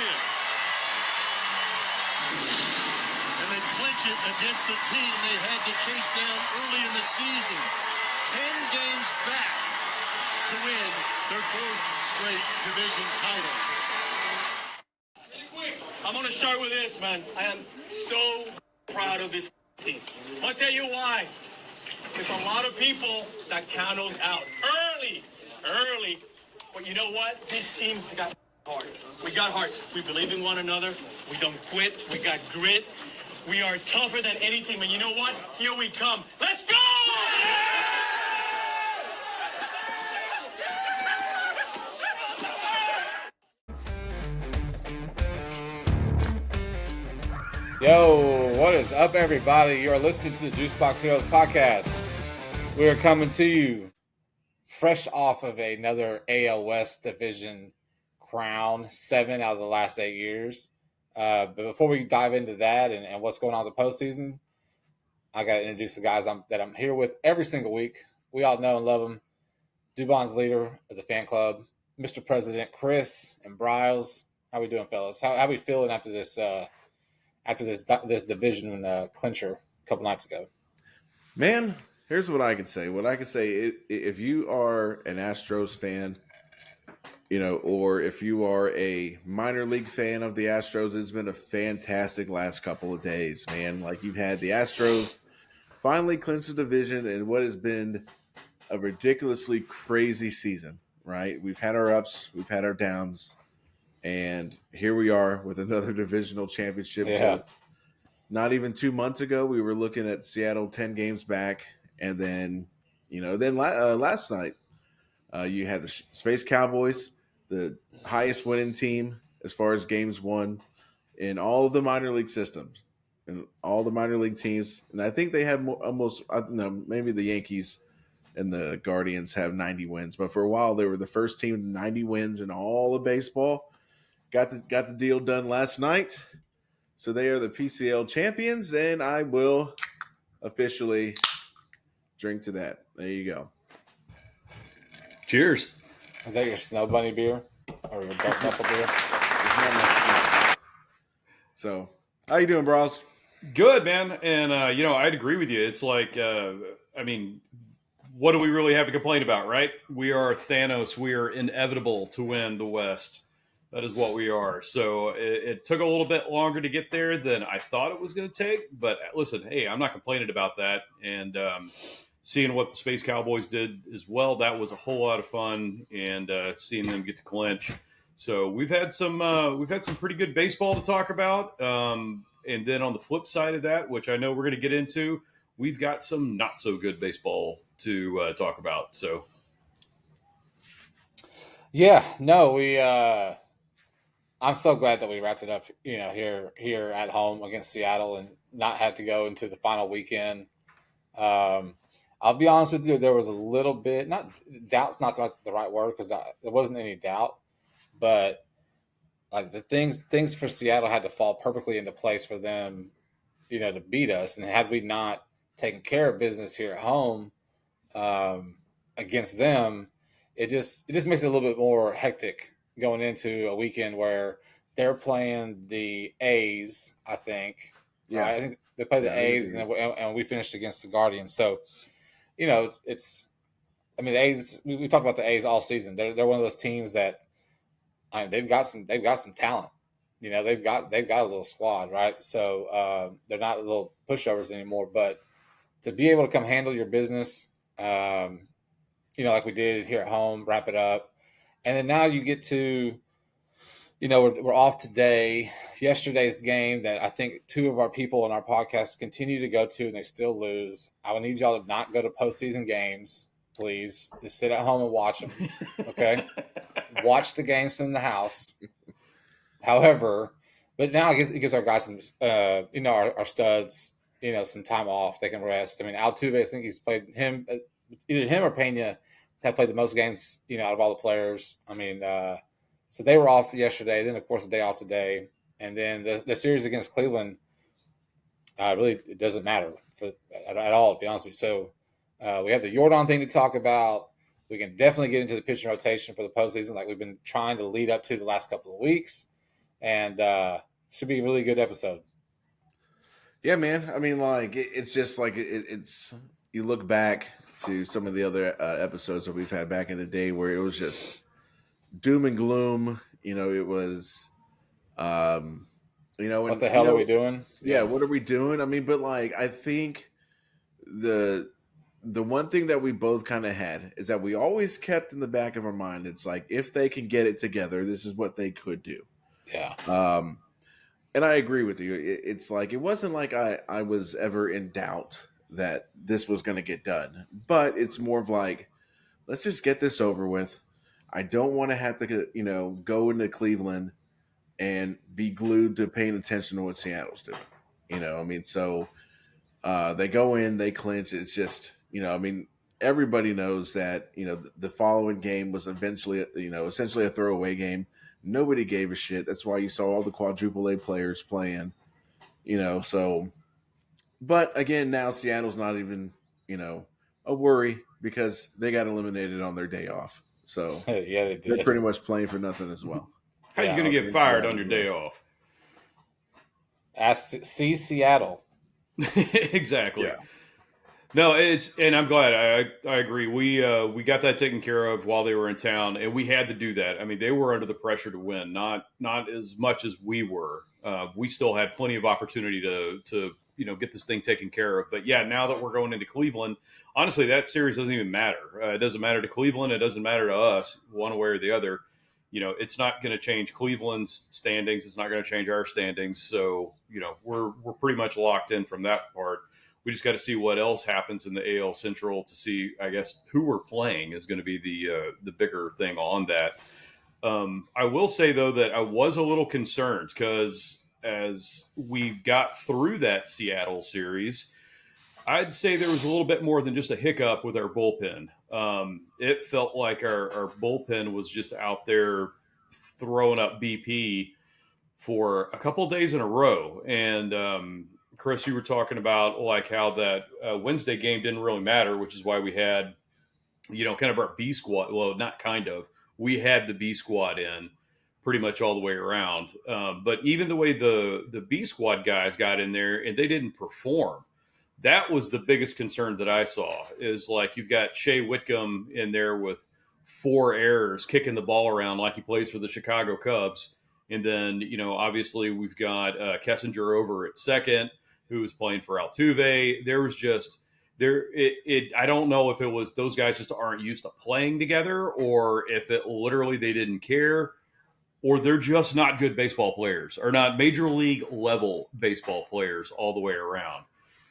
win. And they clinch it against the team they had to chase down early in the season. 10 games back to win their 4th straight division title. I'm going to start with this, man. I am so proud of this team. I'll tell you why. There's a lot of people that count us out early. But you know what? This team's got heart. We got heart. We believe in one another. We don't quit. We got grit. We are tougher than any team. And you know what? Here we come. Let's go! Yo, what is up, everybody? You are listening to the Juicebox Heroes podcast. We are coming to you fresh off of another AL West division crown, 7 out of the last 8 years. But before we dive into that and what's going on in the postseason, I got to introduce the guys that I'm here with every single week. We all know and love them. Dubon's leader of the fan club, Mr. President Chris and Bryles. How we doing, fellas? How we feeling after this? After this division clincher a couple nights ago? Man, here's what I can say. If you are an Astros fan, or if you are a minor league fan of the Astros, it's been a fantastic last couple of days, man. Like, you've had the Astros finally clinch the division in what has been a ridiculously crazy season, right? We've had our ups, we've had our downs. And here we are with another divisional championship. Yeah. Not even 2 months ago, we were looking at Seattle 10 games back. And then, last night, you had the Space Cowboys, the highest winning team as far as games won in all of the minor league systems and all the minor league teams. And I think they have maybe the Yankees and the Guardians have 90 wins. But for a while, they were the first team with 90 wins in all of baseball. Got the deal done last night. So they are the PCL champions, and I will officially drink to that. There you go. Cheers. Is that your Snow Bunny beer or your Buffalo beer? So, how you doing, bros? Good, man. And, I'd agree with you. It's like, what do we really have to complain about, right? We are Thanos. We are inevitable to win the West. That is what we are. So it took a little bit longer to get there than I thought it was going to take. But listen, hey, I'm not complaining about that. And seeing what the Space Cowboys did as well, that was a whole lot of fun. And seeing them get to clinch. So we've had some pretty good baseball to talk about. And then on the flip side of that, which I know we're going to get into, we've got some not so good baseball to talk about. So yeah, no, I'm so glad that we wrapped it up, here at home against Seattle and not had to go into the final weekend. I'll be honest with you, there was a little bit, doubt's not the right word because there wasn't any doubt, but like the things for Seattle had to fall perfectly into place for them, to beat us. And had we not taken care of business here at home against them, it just makes it a little bit more hectic going into a weekend where they're playing the A's, I think. Yeah. Right? I think they play the A's, and we finished against the Guardians. So, it's the A's. We talk about the A's all season. They're one of those teams that they've got some talent. They've got a little squad, right? So they're not little pushovers anymore. But to be able to come handle your business, like we did here at home, wrap it up. And then now you get to, we're off today. Yesterday's game that I think 2 of our people on our podcast continue to go to and they still lose. I would need y'all to not go to postseason games, please. Just sit at home and watch them, okay? Watch the games from the house. However, but now it gives our guys some, our studs, some time off. They can rest. Altuve, I think he's played either him or Pena have played the most games, out of all the players. So they were off yesterday. Then, of course, a day off today. And then the series against Cleveland, really, it doesn't matter at all, to be honest with you. So we have the Jordan thing to talk about. We can definitely get into the pitching rotation for the postseason like we've been trying to lead up to the last couple of weeks. and should be a really good episode. Yeah, man. I mean, like it's just like it's you look back to some of the other episodes that we've had back in the day where it was just doom and gloom. It was, um, What and the hell are we doing? yeah, what are we doing? I mean, but like I think the the one thing that we both kind of had is that we always kept in the back of our mind. It's like if they can get it together, this is what they could do. Yeah. And I agree with you. It's like it wasn't like I was ever in doubt that this was going to get done, but it's more of like let's just get this over with. I don't want to have to go into Cleveland and be glued to paying attention to what Seattle's doing. I mean, so they go in, they clinch. It's just I mean, everybody knows that the following game was eventually essentially a throwaway game. Nobody gave a shit. That's why you saw all the quadruple A players playing. So, but again, now Seattle's not even a worry because they got eliminated on their day off. So Yeah, they they're did. pretty much playing for nothing as well. How you Yeah. going to get fired on your day off? See Seattle. Exactly. Yeah. No, and I'm glad. I agree. We got that taken care of while they were in town, and we had to do that. I mean, they were under the pressure to win, not as much as we were. We still had plenty of opportunity to get this thing taken care of. But yeah, now that we're going into Cleveland, honestly, that series doesn't even matter. It doesn't matter to Cleveland. It doesn't matter to us, one way or the other. It's not going to change Cleveland's standings. It's not going to change our standings. So we're pretty much locked in from that part. We just got to see what else happens in the AL Central to see, I guess, who we're playing is going to be the bigger thing on that. I will say, though, that I was a little concerned because as we got through that Seattle series, I'd say there was a little bit more than just a hiccup with our bullpen. It felt like our bullpen was just out there throwing up BP for a couple of days in a row. And Chris, you were talking about like how that Wednesday game didn't really matter, which is why we had, kind of our B squad. Well, not kind of. We had the B squad in pretty much all the way around. But even the way the B squad guys got in there and they didn't perform, that was the biggest concern that I saw. Is like you've got Shea Whitcomb in there with 4 errors, kicking the ball around like he plays for the Chicago Cubs. And then, obviously we've got Kessinger over at second, who's playing for Altuve. There was just I don't know if it was those guys just aren't used to playing together, or if it literally they didn't care, or they're just not good baseball players, or not major league level baseball players all the way around.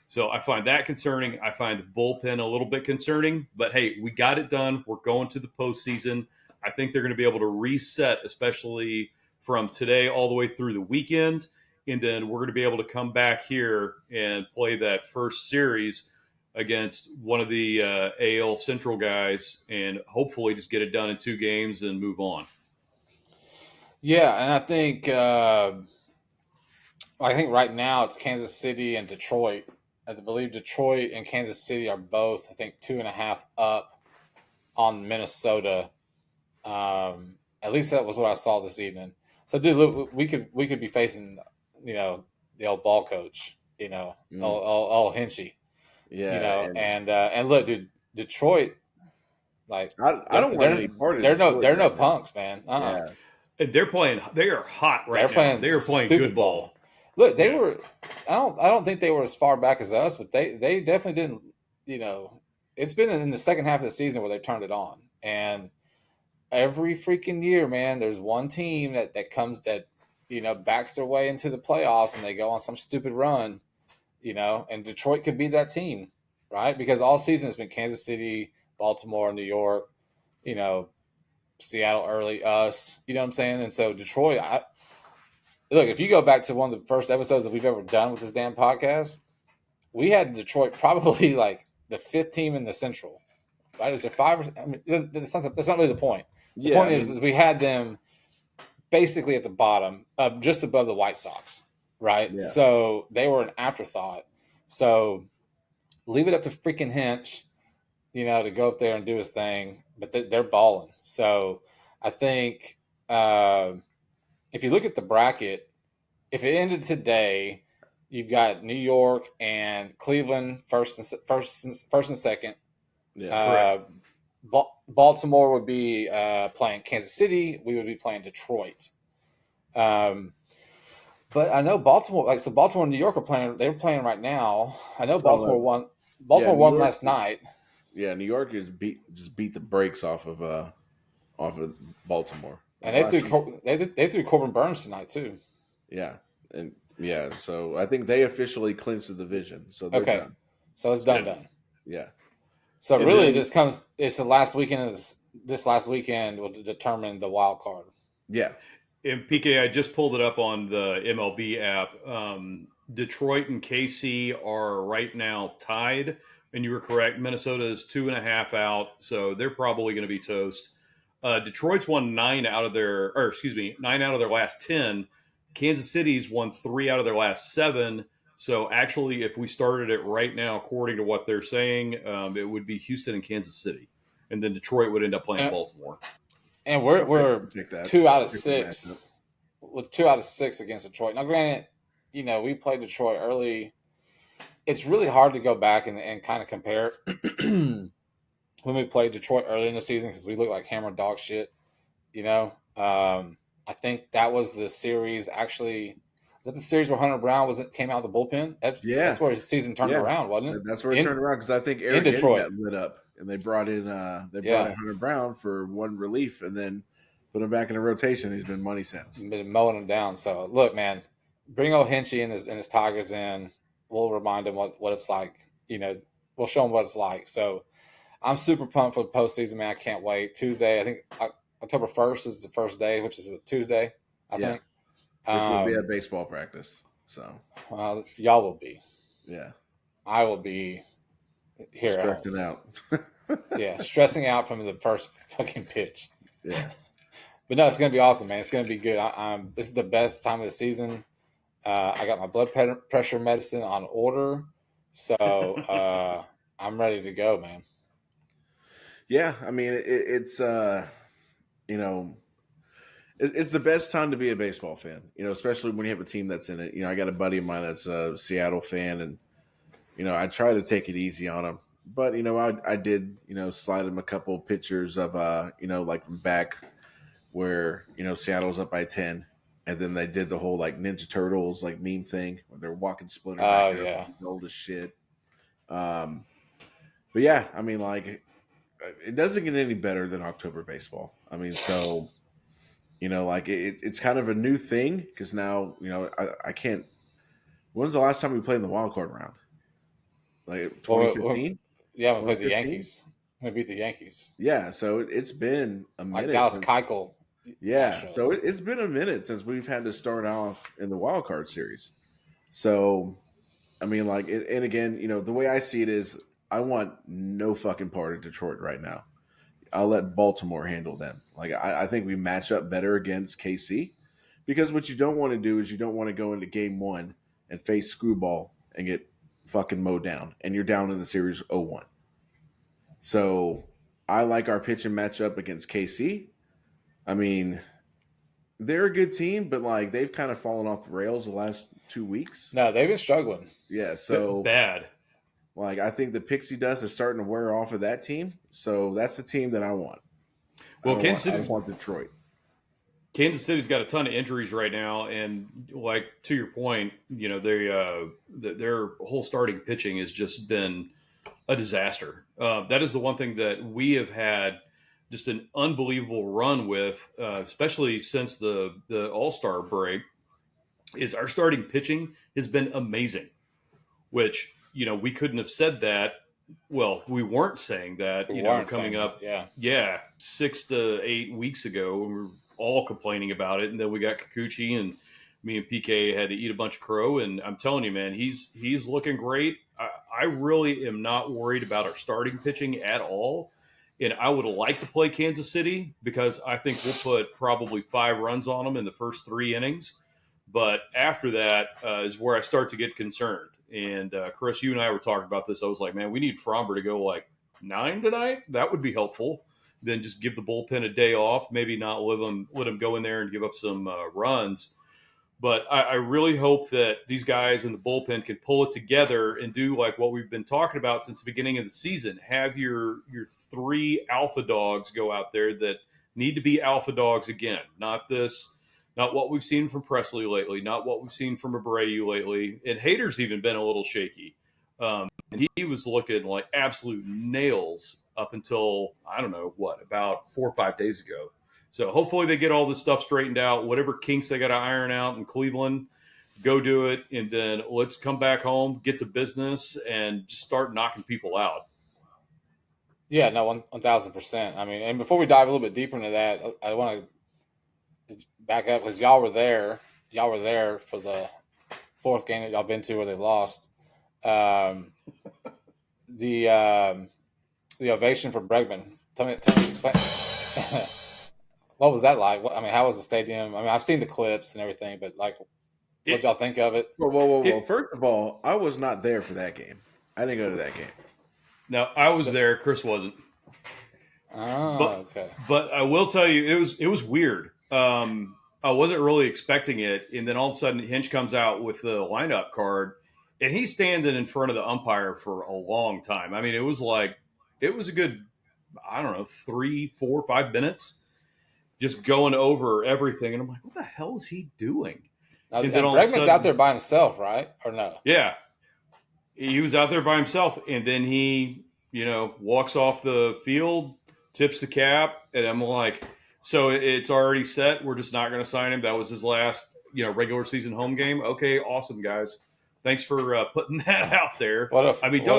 So I find that concerning. I find the bullpen a little bit concerning, but hey, we got it done. We're going to the postseason. I think they're going to be able to reset, especially from today all the way through the weekend. And then we're going to be able to come back here and play that first series against one of the AL Central guys and hopefully just get it done in 2 games and move on. Yeah, and I think right now it's Kansas City and Detroit. I believe Detroit and Kansas City are both, I think, 2.5 up on Minnesota. At least that was what I saw this evening. So, dude, look, we could be facing, the old ball coach, all Hinchy, Yeah. and look, dude, Detroit, like I don't want any part of Detroit they're no right now. punks, man. Yeah. And they are hot right They're now. They are playing good ball. Look, they were. I don't think they were as far back as us, but they definitely didn't. It's been in the second half of the season where they turned it on, and every freaking year, man, there's one team that comes that backs their way into the playoffs, and they go on some stupid run, and Detroit could be that team, right? Because all season it's been Kansas City, Baltimore, New York, Seattle early, us, you know what I'm saying? And so Detroit, look, if you go back to one of the first episodes that we've ever done with this damn podcast, we had Detroit probably like the 5th team in the Central, right? Is there 5? I mean, that's not really the point. The point is we had them basically at the bottom, just above the White Sox, right? Yeah. So they were an afterthought. So leave it up to freaking Hinch, to go up there and do his thing. But they're balling. So I think if you look at the bracket, if it ended today, you've got New York and Cleveland first and second. Yeah, Correct. Baltimore would be playing Kansas City. We would be playing Detroit. But I know Baltimore, Baltimore and New York are playing. They were playing right now. I know well, Baltimore won. yeah, Baltimore New won York. last night. Yeah, New York is just beat the brakes off of Baltimore. And Well, actually, they threw Corbin Burns tonight too. yeah, and yeah. So I think they officially clinched the division, so they're Okay, done. so it's Yeah. done. Yeah, So And really, it then just comes. It's the last weekend. This last weekend will determine the wild card. yeah. in PK, I just pulled it up on the MLB app. Detroit and KC are right now tied, and you were correct. Minnesota is 2.5 out, so they're probably going to be toast. Detroit's won 9 out of their last 10. Kansas City's won 3 out of their last 7. So actually, if we started it right now, according to what they're saying, it would be Houston and Kansas City, and then Detroit would end up playing And, Baltimore. and Okay, we're take that. 2 out of Take the 6. matchup. With 2 out of 6 against Detroit. Now, granted, we played Detroit early. It's really hard to go back and kind of compare when we played Detroit early in the season because we looked like hammered dog shit. I think that was the series. Actually, was that the series where Hunter Brown came out of the bullpen? Yeah, That's where his season turned yeah. around, wasn't it? That's where it turned around because I think in Eric Eddy Detroit. got lit up, and they brought in Yeah. Hunter Brown for one relief, and then put him back in the rotation. He's been money since. Been mowing him down. So look, man, bring O'Hinchy and his Tigers in. We'll remind him what it's like. We'll show him what it's like. So I'm super pumped for the postseason, man. I can't wait. Tuesday, I think October 1st is the first day, which is a Tuesday, I think. Which will be at baseball practice. So y'all will be. Yeah. I will be here. Stressing out. Yeah, stressing out from the first fucking pitch. Yeah. But no, it's going to be awesome, man. It's going to be good. This is the best time of the season. I got my blood pressure medicine on order. So I'm ready to go, man. Yeah. I mean, it's the best time to be a baseball fan, especially when you have a team that's in it. I got a buddy of mine that's a Seattle fan, and, I try to take it easy on him. But, I did, slide him a couple pictures of, like from back where, Seattle's up by 10. And then they did the whole, like, Ninja Turtles, like, meme thing where they're walking Splinter back up, Yeah. old as shit. But, yeah, I mean, like, it doesn't get any better than October baseball. I mean, so... like it's kind of a new thing because now, I can't. When's the last time we played in the wild card round? Like 2015? Yeah, we played the Yankees. We beat the Yankees. Yeah, so it's been a minute. Like Dallas Keuchel. Yeah, Astros. so it's been a minute since we've had to start off in the wild card series. So, I mean, like, and again, the way I see it is I want no fucking part of Detroit right now. I'll let Baltimore handle them. Like, I think we match up better against KC because what you don't want to do is you don't want to go into game 1 and face Screwball and get fucking mowed down, and you're down in the series 0-1. So I like our pitching matchup against KC. I mean, they're a good team, but like they've kind of fallen off the rails the last 2 weeks. No, they've been struggling. Yeah, so bad. Like, I think the pixie dust is starting to wear off of that team. So that's the team that I want. Well, I want Detroit. Kansas City's got a ton of injuries right now, and like to your point, their whole starting pitching has just been a disaster. That is the one thing that we have had just an unbelievable run with, especially since the All-Star break, is our starting pitching has been amazing, which, we couldn't have said that. Well, we weren't saying that, coming up, 6 to 8 weeks ago, when we were all complaining about it. And then we got Kikuchi, and me and PK had to eat a bunch of crow. And I'm telling you, man, he's looking great. I really am not worried about our starting pitching at all. And I would like to play Kansas City because I think we'll put probably 5 runs on them in the first 3 innings. But after that is where I start to get concerned. And Chris, you and I were talking about this. I was like, man, we need Fromber to go like 9 tonight. That would be helpful. then just give the bullpen a day off. Maybe not let them go in there and give up some runs. But I really hope that these guys in the bullpen can pull it together and do like what we've been talking about since the beginning of the season. Have your 3 alpha dogs go out there that need to be alpha dogs again. Not what we've seen from Presley lately, not what we've seen from Abreu lately. And Hader's even been a little shaky. And he was looking like absolute nails up until, I don't know, about 4 or 5 days ago. So hopefully they get all this stuff straightened out. Whatever kinks they got to iron out in Cleveland, go do it. And then let's come back home, get to business, and just start knocking people out. Yeah, no, 1,000%. I mean, and before we dive a little bit deeper into that, I want to back up because y'all were there. Y'all were there for the 4th game that y'all been to where they lost. The ovation for Bregman. Tell me, explain. What was that like? I mean, how was the stadium? I mean, I've seen the clips and everything, but like, what y'all think of it? Whoa. First of all, I was not there for that game. I didn't go to that game. No, I was there. Chris wasn't. Oh, okay. But I will tell you, it was weird. I wasn't really expecting it, and then all of a sudden, Hinch comes out with the lineup card, and he's standing in front of the umpire for a long time. I mean, it was a good, I don't know, 3, 4, 5 minutes. Just going over everything, and I'm like, "What the hell is he doing?" And then Bregman's out there by himself, right? Or no? Yeah, he was out there by himself, and then he, walks off the field, tips the cap, and I'm like, "So it's already set. We're just not going to sign him. That was his last, regular season home game. Okay, awesome, guys. Thanks for putting that out there." What a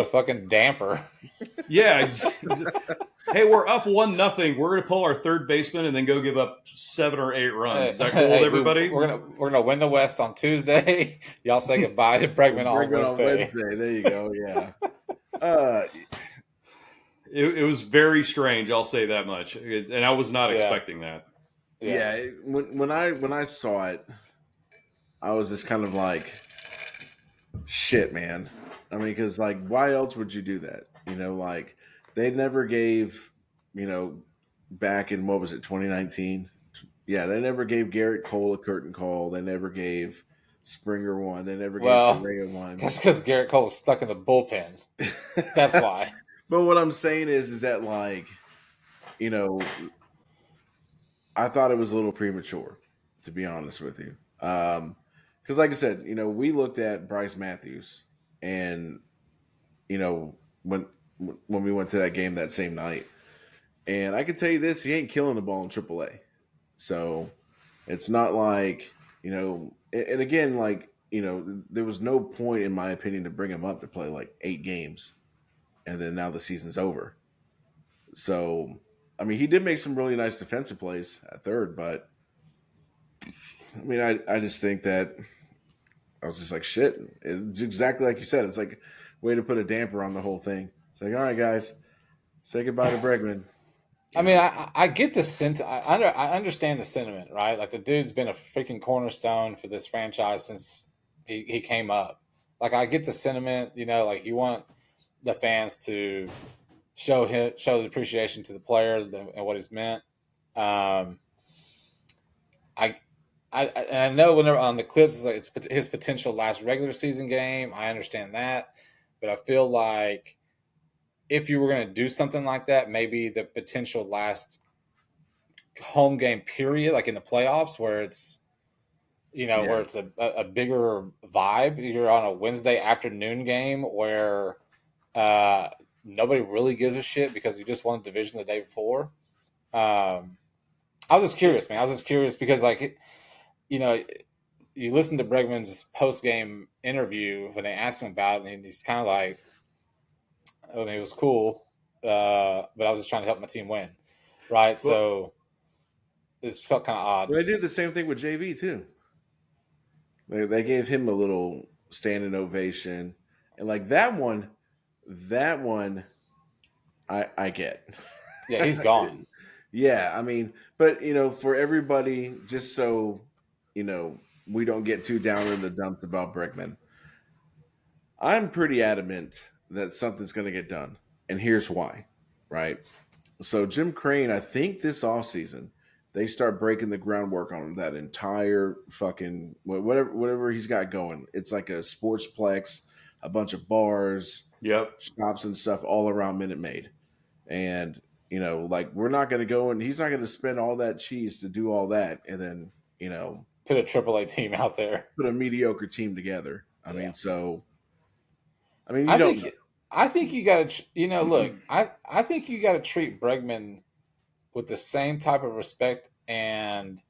fucking damper. Yeah. Hey, we're up 1-0. We're going to pull our third baseman and then go give up 7 or 8 runs. Is that cool with everybody? We're gonna win the West on Tuesday. Y'all say goodbye to Bregman on Wednesday. There you go. Yeah. It was very strange. I'll say that much, and I was not expecting that. Yeah. When I saw it, I was just kind of like, shit, man. I mean, because like, why else would you do that? Like. They never gave, back in, 2019? Yeah, they never gave Garrett Cole a curtain call. They never gave Springer one. They never gave Correa one. That's because Garrett Cole was stuck in the bullpen. That's why. But what I'm saying is that, like, I thought it was a little premature, to be honest with you. Because, like I said, we looked at Bryce Matthews and, when we went to that game that same night. And I can tell you this, he ain't killing the ball in AAA. So it's not like, and again, like, there was no point, in my opinion, to bring him up to play like 8 games. And then now the season's over. So, I mean, he did make some really nice defensive plays at third, but I mean, I just think that I was just like, shit. It's exactly like you said. It's like a way to put a damper on the whole thing. It's like, all right, guys, say goodbye to Bregman. I mean, I get the I understand the sentiment, right? Like, the dude's been a freaking cornerstone for this franchise since he came up. Like, I get the sentiment, like you want the fans to show the appreciation to the player and what he's meant. I know whenever on the clips, it's his potential last regular season game. I understand that, but I feel like if you were going to do something like that, maybe the potential last home game period, like in the playoffs, where it's, where it's a bigger vibe. You're on a Wednesday afternoon game where nobody really gives a shit because you just won the division the day before. I was just curious, man. I was just curious because, like, you listen to Bregman's post-game interview when they asked him about it, and he's kind of like, I mean, it was cool, but I was just trying to help my team win, right? Well, so this felt kind of odd. They did the same thing with JV too. They gave him a little standing ovation, and like that one, I get. Yeah, he's gone. Yeah, I mean, but for everybody, just so we don't get too down in the dumps about Bregman, I'm pretty adamant that something's going to get done. And here's why, right? So Jim Crane, I think this offseason, they start breaking the groundwork on that entire fucking whatever he's got going. It's like a sportsplex, a bunch of bars, Yep. shops and stuff all around Minute Maid. And like we're not going to go and he's not going to spend all that cheese to do all that and then Put a AAA team out there. put a mediocre team together. I mean, you I don't think know. I think you got to look. I think you got to treat Bregman with the same type of respect and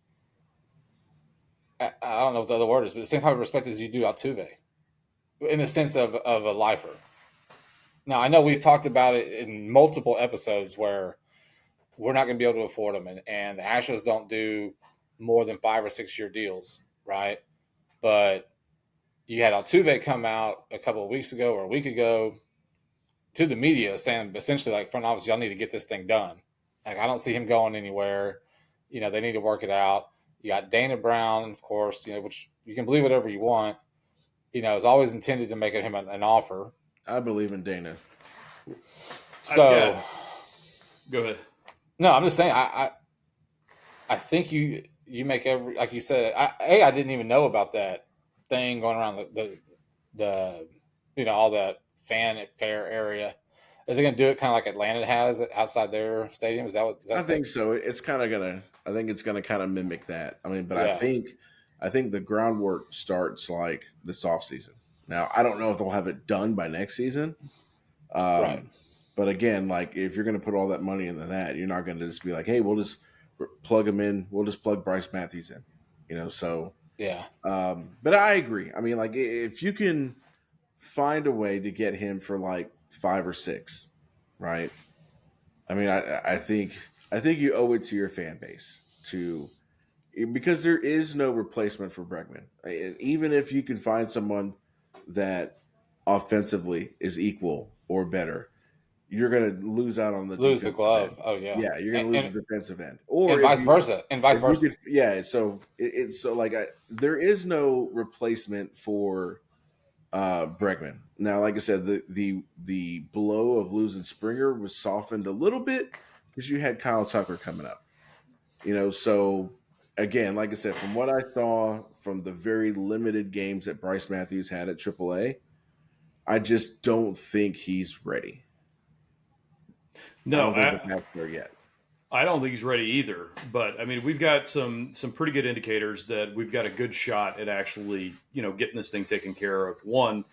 I don't know what the other word is, but the same type of respect as you do Altuve, in the sense of a lifer. Now I know we've talked about it in multiple episodes where we're not going to be able to afford them, and the Astros don't do more than 5 or 6 year deals, right? But you had Altuve come out a couple of weeks ago or a week ago to the media saying essentially like front office, y'all need to get this thing done. Like I don't see him going anywhere. They need to work it out. You got Dana Brown, of course, which you can believe whatever you want. Is always intended to make him an offer. I believe in Dana. So go ahead. No, I'm just saying I think you make every, like you said, I didn't even know about that thing going around the all that fan fair area. Are they going to do it kind of like Atlanta has it outside their stadium? Is that I think so. It's kind of gonna. I think it's gonna kind of mimic that. I mean, but Yeah. I think the groundwork starts like this offseason. Now, I don't know if they'll have it done by next season. Right. But again, like if you're going to put all that money into that, you're not going to just be like, hey, we'll just plug him in. We'll just plug Bryce Matthews in. So Yeah. But I agree. I mean, like if you can find a way to get him for like 5 or 6, right? I mean, I think you owe it to your fan base because there is no replacement for Bregman. Even if you can find someone that offensively is equal or better, you're going to lose out on the Lose the glove. end. Oh yeah. Yeah, you're going to lose the defensive end, or and vice versa. yeah, so it's so like there is no replacement for Bregman. Now, like I said, the blow of losing Springer was softened a little bit because you had Kyle Tucker coming up. So again, like I said, from what I saw from the very limited games that Bryce Matthews had at AAA, I just don't think he's ready. No, I don't think that's there yet. I don't think he's ready either. But I mean, we've got some pretty good indicators that we've got a good shot at actually, getting this thing taken care of. One,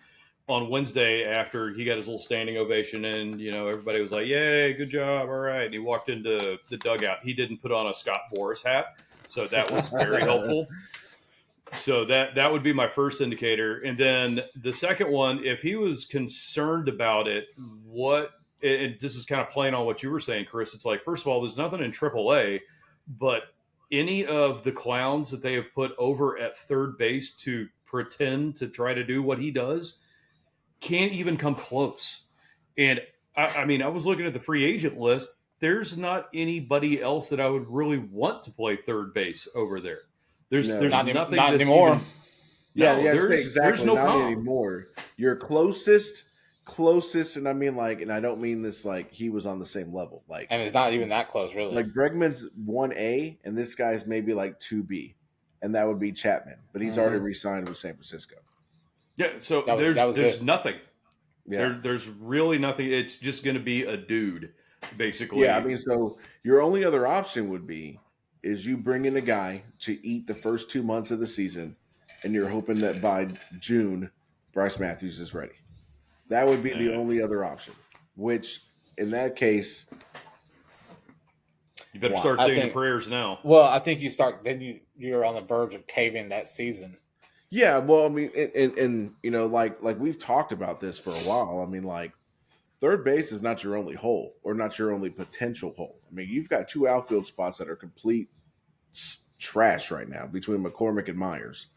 on Wednesday after he got his little standing ovation and, everybody was like, yay, good job. All right. And he walked into the dugout. He didn't put on a Scott Boras hat. So that was very helpful. So that would be my first indicator. And then the second one, if he was concerned about it, and this is kind of playing on what you were saying, Chris, it's like, first of all, there's nothing in AAA, but any of the clowns that they have put over at third base to pretend to try to do what he does can't even come close. And I mean, I was looking at the free agent list. There's not anybody else that I would really want to play third base over there. There's nothing not that's anymore. Even, there's no not comp. anymore. Your closest, and I mean and I don't mean this like he was on the same level, and it's not even that close, really. Like Bregman's 1A, and this guy's maybe like 2B, and that would be Chapman, but he's already re-signed with San Francisco. Yeah, so there's nothing. Yeah. There's really nothing. It's just going to be a dude, basically. Yeah, I mean, so your only other option would be is you bring in a guy to eat the first 2 months of the season, and you're hoping that by June, Bryce Matthews is ready. That would be the only other option, which in that case, you better start saying your prayers now. Well, I think you start, then you're on the verge of caving that season. Yeah, well, I mean, and like we've talked about this for a while. I mean, like third base is not your only hole or not your only potential hole. I mean, you've got 2 outfield spots that are complete trash right now between McCormick and Myers.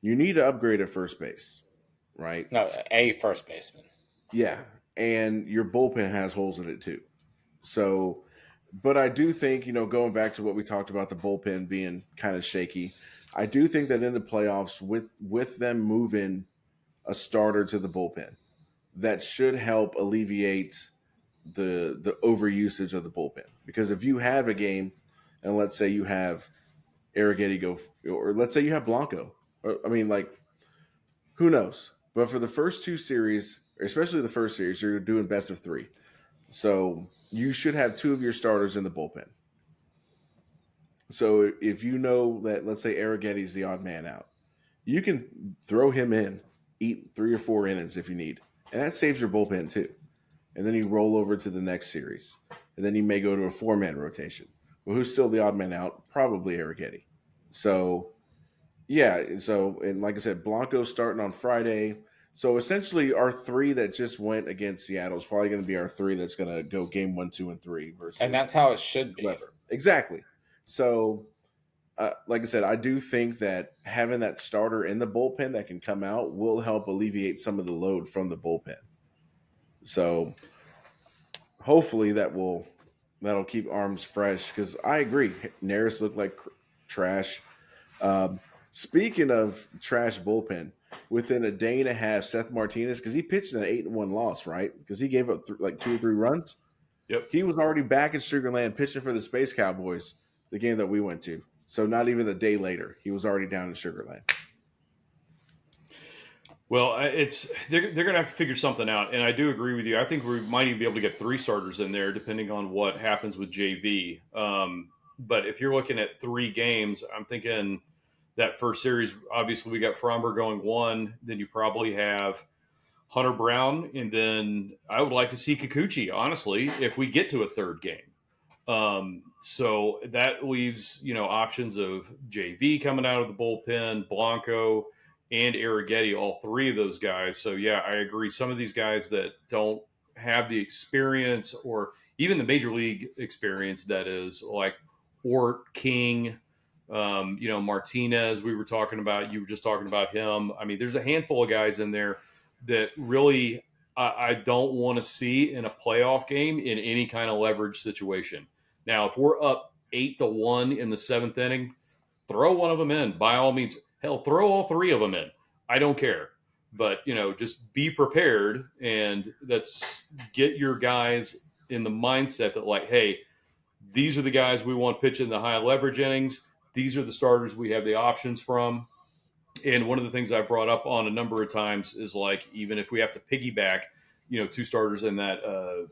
You need to upgrade at first base, right? No, a first baseman. Yeah, and your bullpen has holes in it too. So, but I do think, going back to what we talked about, the bullpen being kind of shaky, I do think that in the playoffs, with them moving a starter to the bullpen, that should help alleviate the overusage of the bullpen. Because if you have a game, and let's say you have Arrighetti go, or let's say you have Blanco, I mean, like, who knows? But for the first two series, especially the first series, you're doing best of three. So you should have two of your starters in the bullpen. So if you know that, let's say Arrighetti's the odd man out, you can throw him in, eat 3 or 4 innings if you need. And that saves your bullpen too. And then you roll over to the next series. And then you may go to a 4-man rotation. Well, who's still the odd man out? Probably Arrighetti. So, yeah. So, and like I said, Blanco's starting on Friday. So essentially our 3 that just went against Seattle is probably going to be our 3 that's going to go game 1, 2, and 3 versus. And that's how it should be. Exactly. So, like I said, I do think that having that starter in the bullpen that can come out will help alleviate some of the load from the bullpen. So hopefully that'll keep arms fresh, because I agree. Neris looked like trash. Speaking of trash bullpen, within a day and a half, Seth Martinez, because he pitched an 8-1 loss, right? Because he gave up like 2 or 3 runs. Yep. He was already back in Sugarland pitching for the Space Cowboys, the game that we went to. So not even a day later, he was already down in Sugarland. Well, they're going to have to figure something out, and I do agree with you. I think we might even be able to get 3 starters in there, depending on what happens with JV. But if you're looking at 3 games, I'm thinking that first series, obviously we got Fromber going 1, then you probably have Hunter Brown, and then I would like to see Kikuchi, honestly, if we get to a 3rd game. So that leaves, options of JV coming out of the bullpen, Blanco, and Arrighetti, all 3 of those guys. So, yeah, I agree. Some of these guys that don't have the experience or even the major league experience, that is, like Ort, King, Martinez, we were talking about. You were just talking about him. I mean, there's a handful of guys in there that really I don't want to see in a playoff game in any kind of leverage situation. Now, if we're up 8-1 in the 7th inning, throw one of them in by all means. Hell, throw all 3 of them in. I don't care. But, just be prepared, and let's get your guys in the mindset that, like, hey, these are the guys we want pitching the high leverage innings. These are the starters we have the options from. And one of the things I brought up on a number of times is, like, even if we have to piggyback, 2 starters in that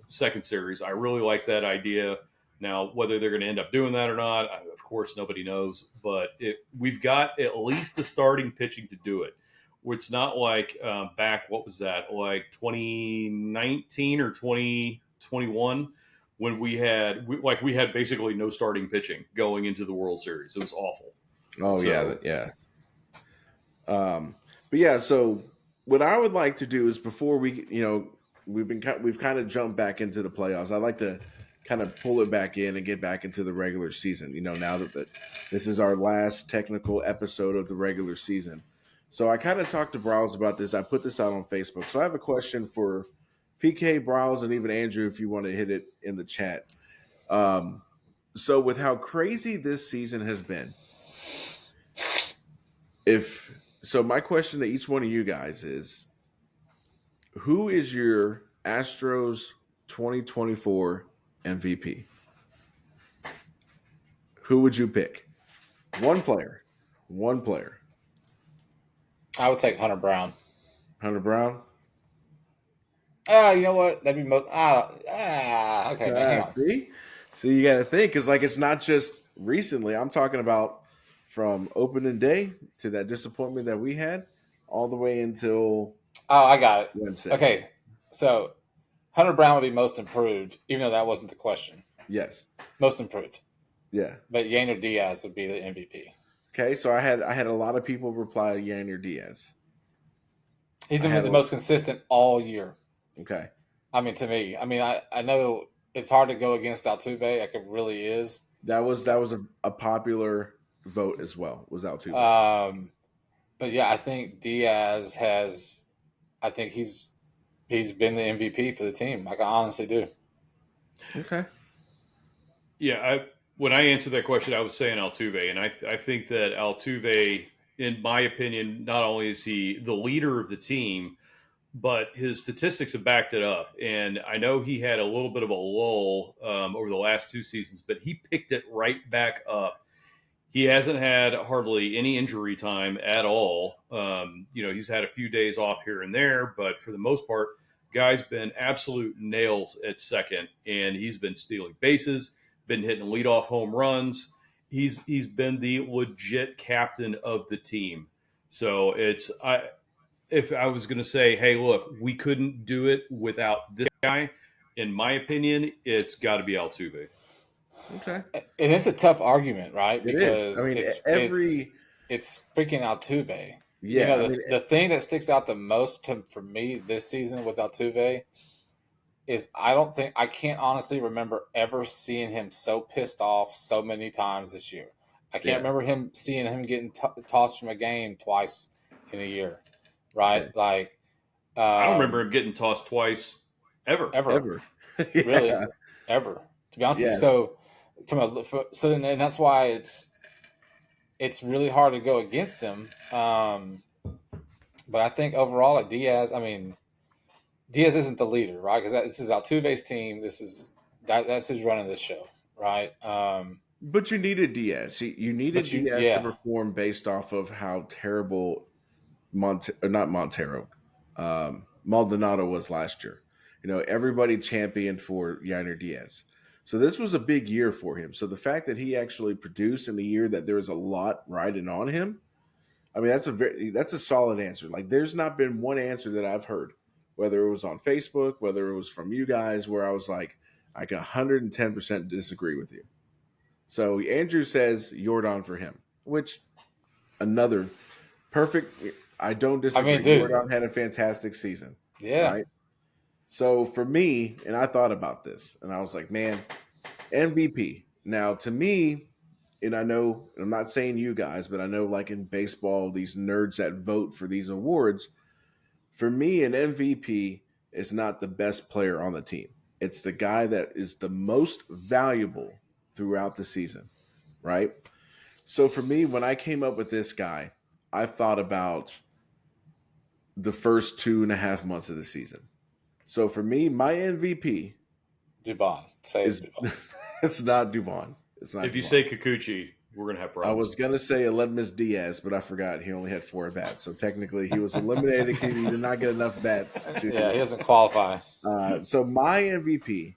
second series, I really like that idea. Now, whether they're going to end up doing that or not, of course, nobody knows. But we've got at least the starting pitching to do it. It's not like back, what was that, like 2019 or 2021, when we had basically no starting pitching going into the World Series. It was awful. Oh, so, yeah. But yeah, so what I would like to do is, before we've kind of jumped back into the playoffs, I'd like to kind of pull it back in and get back into the regular season. Now that this is our last technical episode of the regular season. So I kind of talked to Browse about this. I put this out on Facebook. So I have a question for PK, Browse, and even Andrew, if you want to hit it in the chat. So with how crazy this season has been, my question to each one of you guys is, who is your Astros 2024 MVP? Who would you pick? One player. I would take Hunter Brown. Hunter Brown? You know what? That'd be most. Okay, hang on. See, you got to think, because, like, it's not just recently. I'm talking about from opening day to that disappointment that we had, all the way until. Oh, I got it. Wednesday. Okay, so Hunter Brown would be most improved, even though that wasn't the question. Yes. Most improved. Yeah. But Yainer Diaz would be the MVP. Okay, so I had a lot of people reply to Yainer Diaz. He's been the most consistent all year. Okay. I mean, to me, I know it's hard to go against Altuve, like it really is. That was a popular vote as well. Was Altuve? But yeah, I think Diaz has. I think he's been the MVP for the team. Like, I honestly do. Okay. Yeah, when I answered that question, I was saying Altuve, and I think that Altuve, in my opinion, not only is he the leader of the team, but his statistics have backed it up. And I know he had a little bit of a lull over the last 2 seasons, but he picked it right back up. He hasn't had hardly any injury time at all. He's had a few days off here and there, but for the most part, guy's been absolute nails at second, and he's been stealing bases, been hitting leadoff home runs. He's been the legit captain of the team. So if I was going to say, hey, look, we couldn't do it without this guy, in my opinion, it's got to be Altuve. Okay. And it's a tough argument, right? It is. Because I mean, it's freaking Altuve. Yeah. The thing that sticks out the most for me this season with Altuve is I can't honestly remember ever seeing him so pissed off so many times this year. I can't remember seeing him getting tossed from a game twice in a year, right? Okay. Like, I don't remember him getting tossed twice ever. Yeah. Really, ever. To be honest with you, and that's why it's really hard to go against him. But I think overall at Diaz, Diaz isn't the leader, right? Because this is Altuve's team. That's who's running this show, right? But you needed Diaz. You needed Diaz to perform based off of how terrible Maldonado was last year. Everybody championed for Yainer Diaz. So this was a big year for him. So the fact that he actually produced in the year that there was a lot riding on him, that's a solid answer. Like, there's not been one answer that I've heard, whether it was on Facebook, whether it was from you guys, where I was like, I can 110% disagree with you. So Andrew says Yordan for him, which another perfect. I don't disagree. Yordan had a fantastic season. Yeah. Right? So for me, and I thought about this, and I was like, man, MVP. Now, to me, and I know, I'm not saying you guys, but I know, like in baseball, these nerds that vote for these awards, for me, an MVP is not the best player on the team. It's the guy that is the most valuable throughout the season, right? So for me, when I came up with this guy, I thought about the first 2.5 months of the season. So for me, my MVP, Dubon. Dubon. It's not Dubon. It's not. If you say Kikuchi, we're gonna have problems. I was gonna say Aledmus Diaz, but I forgot he only had 4 at bats, so technically he was eliminated because he did not get enough bats. He doesn't qualify. So my MVP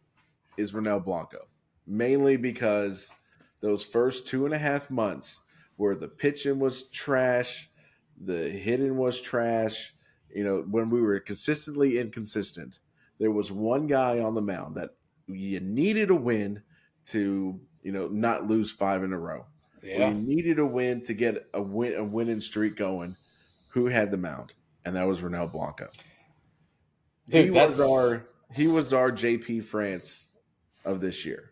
is Ronel Blanco, mainly because those first 2.5 months where the pitching was trash, the hitting was trash. When we were consistently inconsistent, there was one guy on the mound that you needed a win to, not lose 5 in a row. Yeah. You needed a win to get a winning streak going. Who had the mound? And that was Ronel Blanco. Dude, he was our JP France of this year.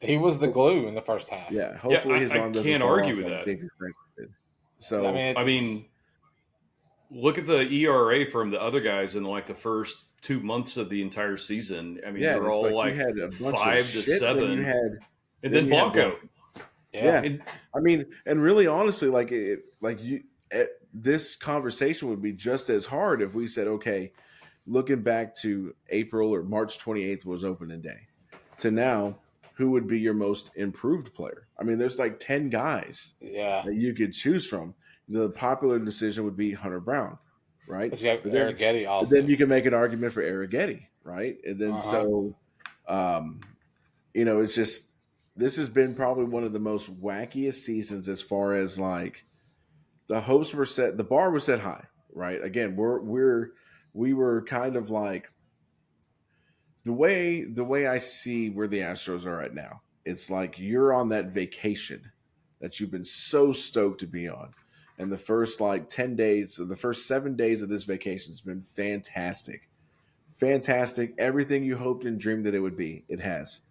He was the glue in the first half. Yeah. Hopefully his arm doesn't can't fall argue off with like that. JP France did. So look at the ERA from the other guys in like the first 2 months of the entire season. They're all like you had a bunch 5 of to shit, 7, and then Blanco. Yeah. And really, honestly, this conversation would be just as hard if we said, okay, looking back to April or March 28th was opening day, to now, who would be your most improved player? There's like 10 guys that you could choose from. The popular decision would be Hunter Brown, right? But you have Arrighetti also. Then you can make an argument for Arrighetti, right? And then it's just, this has been probably one of the most wackiest seasons as far as like the hopes were set, the bar was set high, right? Again, we were kind of like the way I see where the Astros are right now. It's like you're on that vacation that you've been so stoked to be on. And the first 10 days, or the first 7 days of this vacation has been fantastic. Fantastic. Everything you hoped and dreamed that it would be, it has.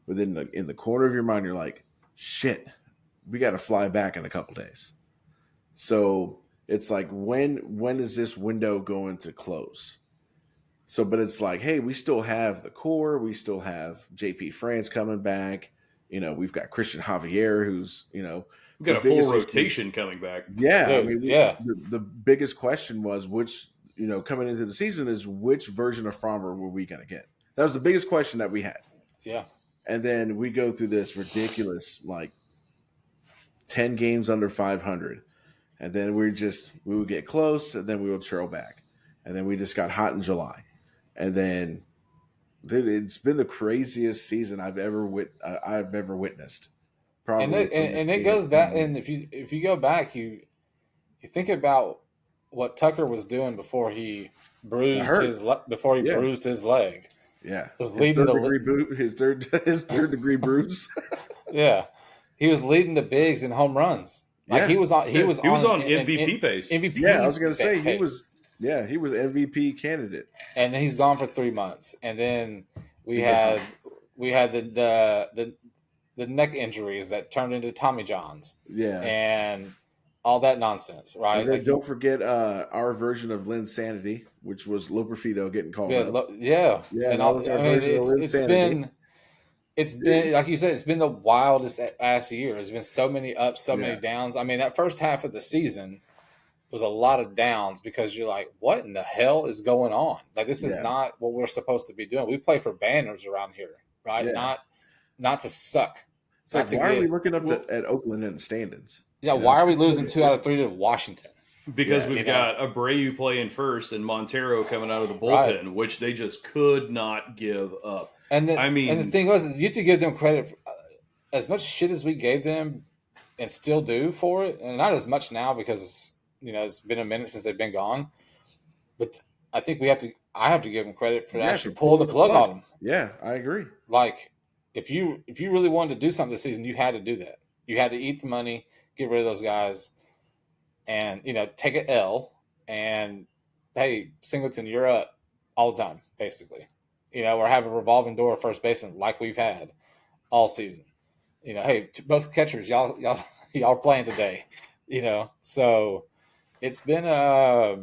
But then in the corner of your mind, you're like, shit, we got to fly back in a couple days. So it's like, when is this window going to close? So, but it's like, hey, we still have the core. We still have JP France coming back. We've got Christian Javier, who's, we've got a full rotation coming back. Yeah. Dude, the biggest question was which coming into the season is which version of Frommer were we going to get? That was the biggest question that we had. Yeah. And then we go through this ridiculous 10 games under 500. And then we would get close, and then we would trail back. And then we just got hot in July. And then it's been the craziest season I've ever witnessed. Probably. And it goes back, and if you go back, you think about what Tucker was doing before he bruised bruised his leg. Yeah, Was leading his third degree bruise. Yeah, he was leading the bigs in home runs. Like he was on MVP pace. MVP. Yeah, I was going to say he was MVP candidate. And then he's gone for 3 months, and then we had the neck injuries that turned into Tommy Johns. Yeah, and all that nonsense, right? And then don't forget our version of Lynn's Sanity, which was Loperfido getting called up. Yeah. And it's been like you said, it's been the wildest ass year. There's been so many ups, so many downs. I mean, that first half of the season was a lot of downs because you're like, what in the hell is going on? Like, this is not what we're supposed to be doing. We play for banners around here, right? Yeah. Not to suck. It's like, why are we looking up at Oakland in the standings? Yeah, why are we losing 2 out of 3 to Washington? Because we've got Abreu playing first and Montero coming out of the bullpen, which they just could not give up. And the thing was, you have to give them credit for, as much shit as we gave them, and still do for it, and not as much now because it's been a minute since they've been gone. But I think I have to give them credit for actually pulling the plug on them. Yeah, I agree. Like, if you really wanted to do something this season, you had to do that. You had to eat the money, get rid of those guys, and take an L. And hey, Singleton, you're up all the time, basically. Or have a revolving door of first baseman like we've had all season. Hey, both catchers, y'all are playing today. So it's been a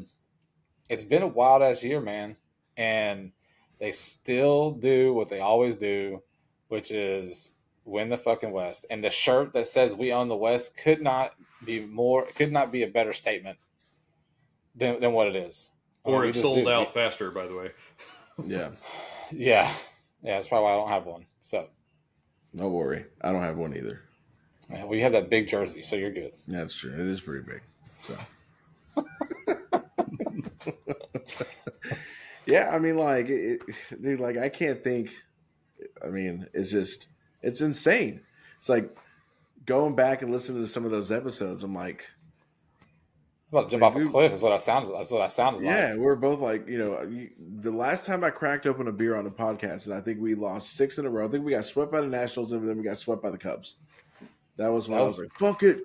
wild ass year, man, and they still do what they always do, which is win the fucking West. And the shirt that says we own the West could not be a better statement than what it is. Or it sold out faster, by the way. Yeah. Yeah. That's probably why I don't have one. So no worry. I don't have one either. Yeah, well, you have that big jersey, so you're good. That's true. It is pretty big. So yeah, I mean, dude, I can't think. I mean, it's insane. It's like going back and listening to some of those episodes. I'm like, about to jump off a cliff is what I sounded. That's what I sounded like. Yeah, we're both like, the last time I cracked open a beer on a podcast, and I think we lost 6 in a row. I think we got swept by the Nationals, and then we got swept by the Cubs. That was when I was like, fuck it.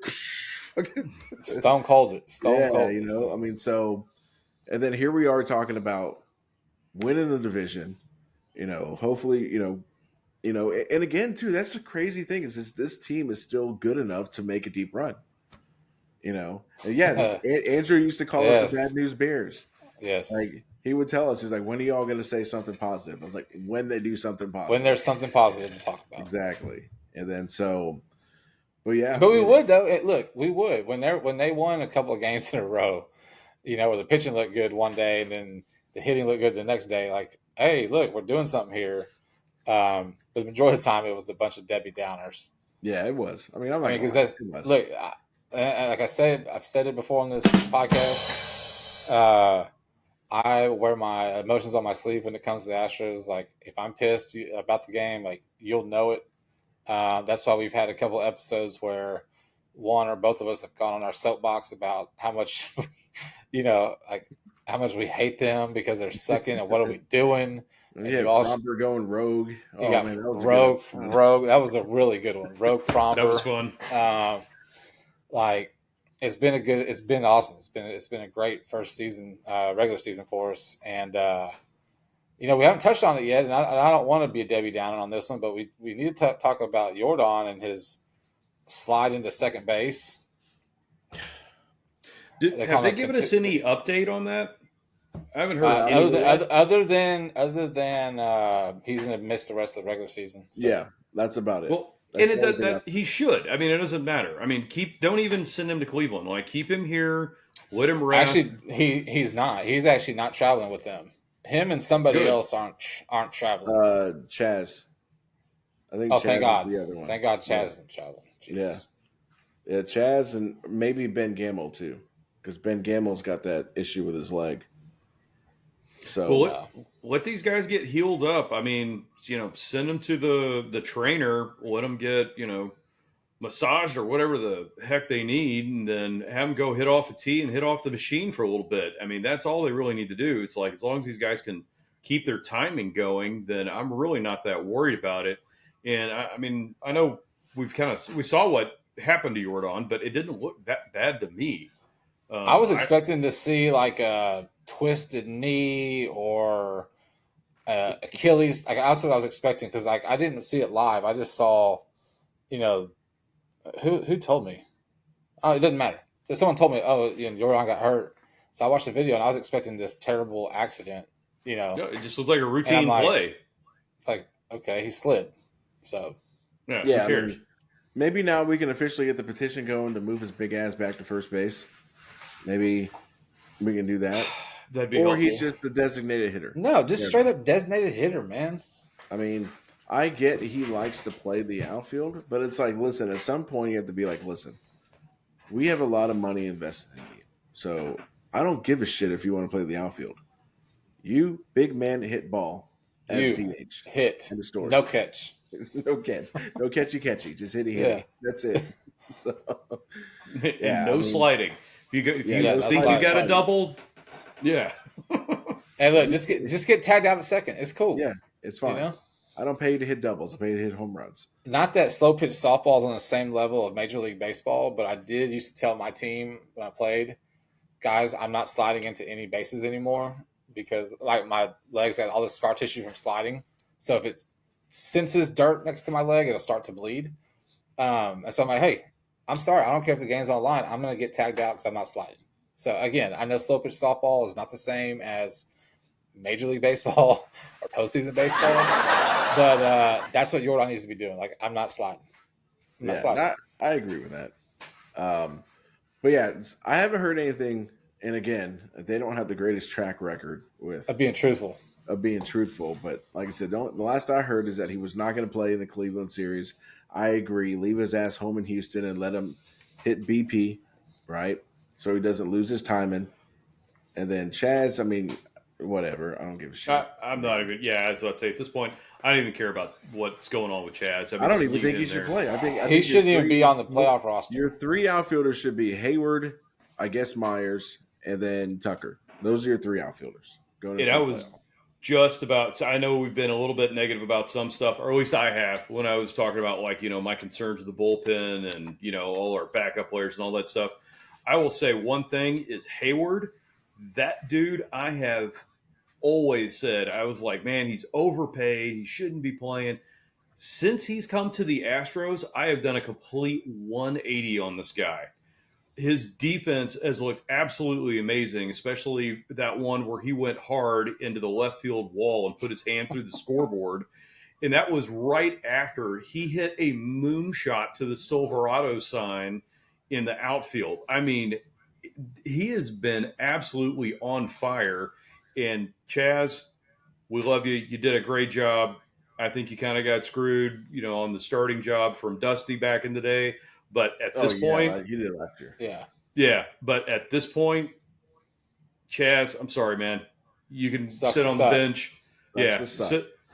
Stone cold it. Stone cold. I mean, so, and then here we are talking about winning the division, hopefully, and again, too, that's the crazy thing is this team is still good enough to make a deep run. And Andrew used to call us the Bad News Bears. Yes. Like, he would tell us, he's like, when are y'all going to say something positive? I was like, when they do something positive. When there's something positive to talk about. Exactly. And then but yeah. But we would, though. Look, we would. When they won a couple of games in a row, where the pitching looked good one day and then the hitting looked good the next day, like, hey, look, we're doing something here. But the majority of the time, it was a bunch of Debbie Downers. Yeah, it was. I mean, I'm like, because look, like I said, I've said it before on this podcast. I wear my emotions on my sleeve when it comes to the Astros. Like, if I'm pissed about the game, like, you'll know it. That's why we've had a couple episodes where one or both of us have gone on our soapbox about how much, how much we hate them because they're sucking and what are we doing. Yeah, Fromber going rogue. You got Rogue. That was a really good one. Rogue Fromber. That was fun. It's been awesome. It's been a great first season, regular season for us. And, we haven't touched on it yet. And I don't want to be a Debbie Downer on this one, but we need to talk about Jordan and his slide into second base. Have they given us any update on that? I haven't heard other than he's going to miss the rest of the regular season. So. Yeah, that's about it. Well, and it's that he should. I mean, it doesn't matter. I mean, don't even send him to Cleveland. Like, keep him here. Let him rest. Actually, he's not. He's actually not traveling with them. Him and somebody Good. else aren't traveling. Chaz. I think Oh, Chaz thank God. is the other one. Thank God Chaz isn't traveling. Jesus. Yeah, Chaz and maybe Ben Gamel too, because Ben Gamel's got that issue with his leg. So Well, let these guys get healed up. I mean, send them to the trainer, let them get, massaged or whatever the heck they need, and then have them go hit off a tee and hit off the machine for a little bit. I mean, that's all they really need to do. It's like, as long as these guys can keep their timing going, then I'm really not that worried about it. And I mean, I know we saw what happened to Jordan, but it didn't look that bad to me. I was expecting to see like a twisted knee or Achilles. Like, that's what I was expecting, because like I didn't see it live. I just saw, who told me? Oh, it doesn't matter. So someone told me, Jordan got hurt. So I watched the video and I was expecting this terrible accident. No, it just looked like a routine play. It's like, okay, he slid. So yeah, who cares? I mean, maybe now we can officially get the petition going to move his big ass back to first base. Maybe we can do that. That'd be or helpful. he's just the designated hitter. No, just straight up designated hitter, man. I mean, I get he likes to play the outfield, but it's like, listen, at some point you have to be like, listen, we have a lot of money invested in you. So I don't give a shit if you want to play the outfield. You, big man, hit ball as DH. Hit. In the story. No catch. No catch. No catchy. Just hitty. That's it. So, no sliding. If you think you got a double, yeah. And look, just get tagged out a second. It's cool. Yeah, it's fine. I don't pay you to hit doubles. I pay you to hit home runs. Not that slow pitch softball is on the same level of Major League Baseball, but I did used to tell my team when I played, guys, I'm not sliding into any bases anymore, because like my legs got all this scar tissue from sliding. So if it senses dirt next to my leg, it'll start to bleed. And so I'm like, hey, I'm sorry. I don't care if the game's on the line. I'm going to get tagged out because I'm not sliding. So again, I know slow pitch softball is not the same as Major League Baseball or postseason baseball, but that's what Jordan needs to be doing. Like, I'm not sliding. I'm not sliding. I agree with that. But yeah, I haven't heard anything. And again, they don't have the greatest track record with Of being truthful. But like I said, the last I heard is that he was not going to play in the Cleveland series. I agree. Leave his ass home in Houston and let him hit BP, right? So he doesn't lose his timing. And then Chaz, I mean, whatever. I don't give a shit. I'm not even. Yeah, that's what I'd say. At this point, I don't even care about what's going on with Chaz. I don't even think he should play. I think he shouldn't even be on the playoff roster. Your three outfielders should be Hayward, I guess Myers, and then Tucker. Those are your three outfielders. I was just about. I know we've been a little bit negative about some stuff, or at least I have, when I was talking about my concerns with the bullpen and all our backup players and all that stuff. I will say one thing is Hayward. That dude, I have always said, I was like, man, he's overpaid. He shouldn't be playing. Since he's come to the Astros, I have done a complete 180 on this guy. His defense has looked absolutely amazing, especially that one where he went hard into the left field wall and put his hand through the scoreboard. And that was right after he hit a moonshot to the Silverado sign in the outfield. I mean, he has been absolutely on fire. And Chaz, we love you. You did a great job. I think you kind of got screwed, on the starting job from Dusty back in the day. But at this point, you did last year. Yeah. But at this point, Chaz, I'm sorry, man. You can sit on the bench.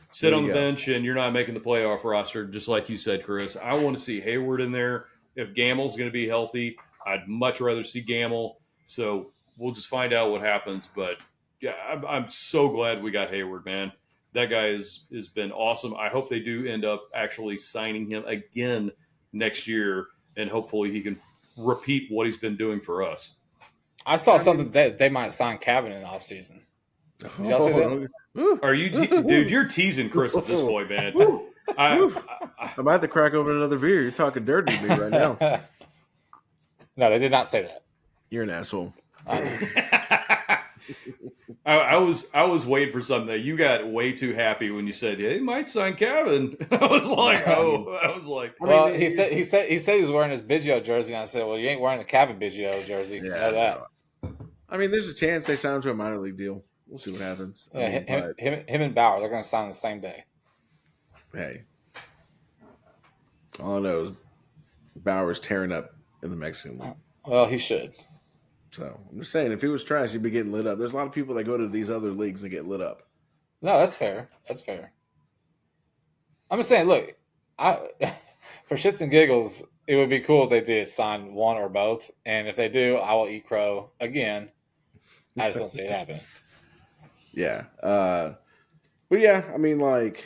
Sit on the bench, and you're not making the playoff roster, just like you said, Chris. I want to see Hayward in there. If Gamel's going to be healthy, I'd much rather see Gamel. So we'll just find out what happens. But yeah, I'm so glad we got Hayward, man. That guy has been awesome. I hope they do end up actually signing him again next year, and hopefully he can repeat what he's been doing for us. I saw something that they might sign Cabin in the offseason. Did y'all see that? Are you, dude? You're teasing Chris at this point, man. I'm about to crack open another beer. You're talking dirty to me right now. No, they did not say that. You're an asshole. I was waiting for something. You got way too happy when you said, "Yeah, he might sign Kevin." I was like, well, he said he was wearing his Biggio jersey, and I said, "Well, you ain't wearing the Cabin Biggio jersey." Yeah, know that. I mean, there's a chance they sign him to a minor league deal. We'll see what happens. Yeah, him and Bauer, they're going to sign the same day. Hey, all I know is Bauer's tearing up in the Mexican League. Well, he should. So I'm just saying, if he was trash, he'd be getting lit up. There's a lot of people that go to these other leagues and get lit up. No, that's fair. That's fair. I'm just saying, look, for shits and giggles, it would be cool if they did sign one or both. And if they do, I will eat crow again. I just don't see it happening. Yeah. But yeah, I mean, like.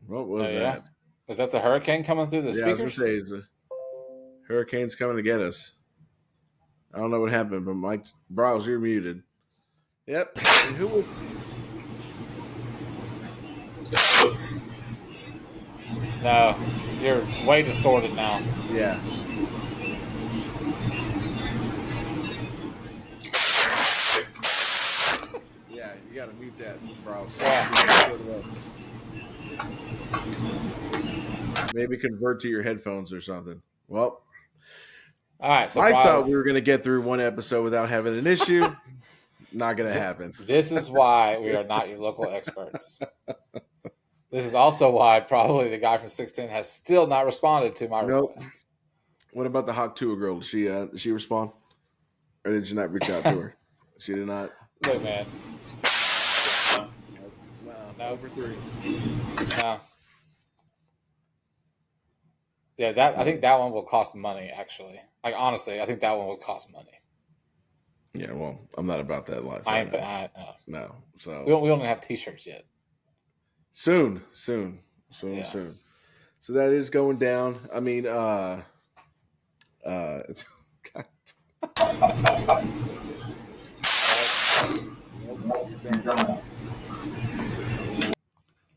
What was that? Is that the hurricane coming through the speakers? I was going to say, the hurricane's coming to get us. I don't know what happened, but Mike Bryles, you're muted. Yep. And who was... No, you're way distorted now. Yeah. Yeah, you got to mute that, Bryles. Yeah. Maybe convert to your headphones or something. Well, all right. So I thought we were going to get through one episode without having an issue. Not going to happen. This is why we are not your local experts. This is also why probably the guy from 610 has still not responded to my request. What about the Hawk Tua girl? Did she respond? Or did you not reach out to her? She did not? Look, man. No. Over 3. No. Yeah, I think that one will cost money, actually. Like, honestly, I think that one will cost money. Yeah, well, I'm not about that life. No. So we don't even have T-shirts yet. Soon. So that is going down. I mean,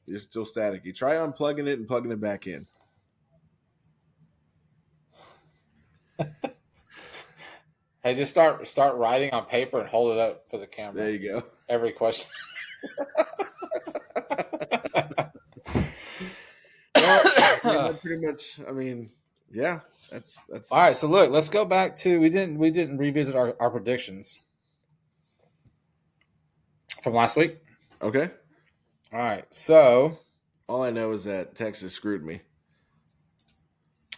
you're still static. You try unplugging it and plugging it back in. Hey, just start writing on paper and hold it up for the camera. There you go. Every question. Well, pretty much. I mean, yeah, that's all right. So look, let's go back to we didn't revisit our predictions from last week. Okay. All right. So all I know is that Texas screwed me.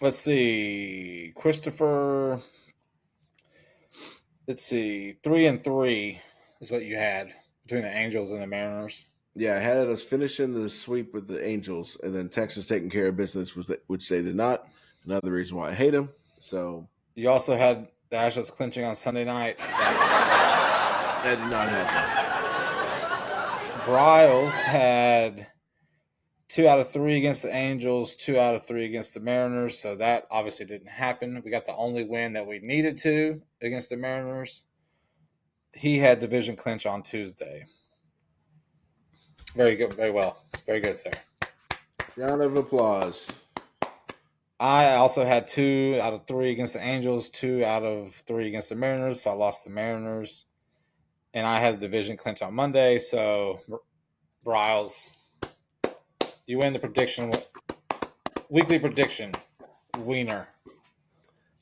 Let's see, Christopher. Let's see, 3-3 is what you had between the Angels and the Mariners. Yeah, I had us finishing the sweep with the Angels, and then Texas taking care of business, which they did not. Another reason why I hate them. So you also had the Astros clinching on Sunday night. That did not happen. Bryles had 2 out of 3 against the Angels, 2 out of 3 against the Mariners. So that obviously didn't happen. We got the only win that we needed to against the Mariners. He had division clinch on Tuesday. Very good. Very well. Very good, sir. Round of applause. I also had 2 out of 3 against the Angels, 2 out of 3 against the Mariners. So I lost the Mariners. And I had the division clinch on Monday. So Bryles, you win the prediction, weekly prediction, wiener.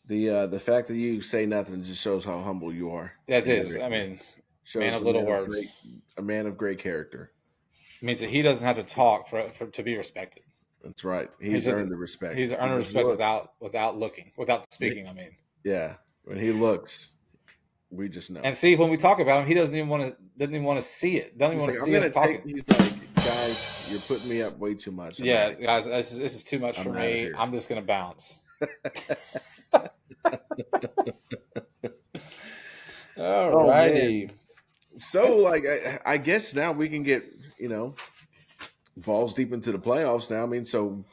The fact that you say nothing just shows how humble you are. That is. I mean, man of little words. A man of great character. It means that he doesn't have to talk for to be respected. That's right. He's earned the respect. He's earned respect without speaking. I mean, yeah. When he looks, we just know. And see, when we talk about him, he doesn't even want to see it. Doesn't even want to see us talking. He's like, guys, you're putting me up way too much. Guys, this is too much for me. I'm just going to bounce. All righty. So, I guess now we can get, balls deep into the playoffs now. I mean, so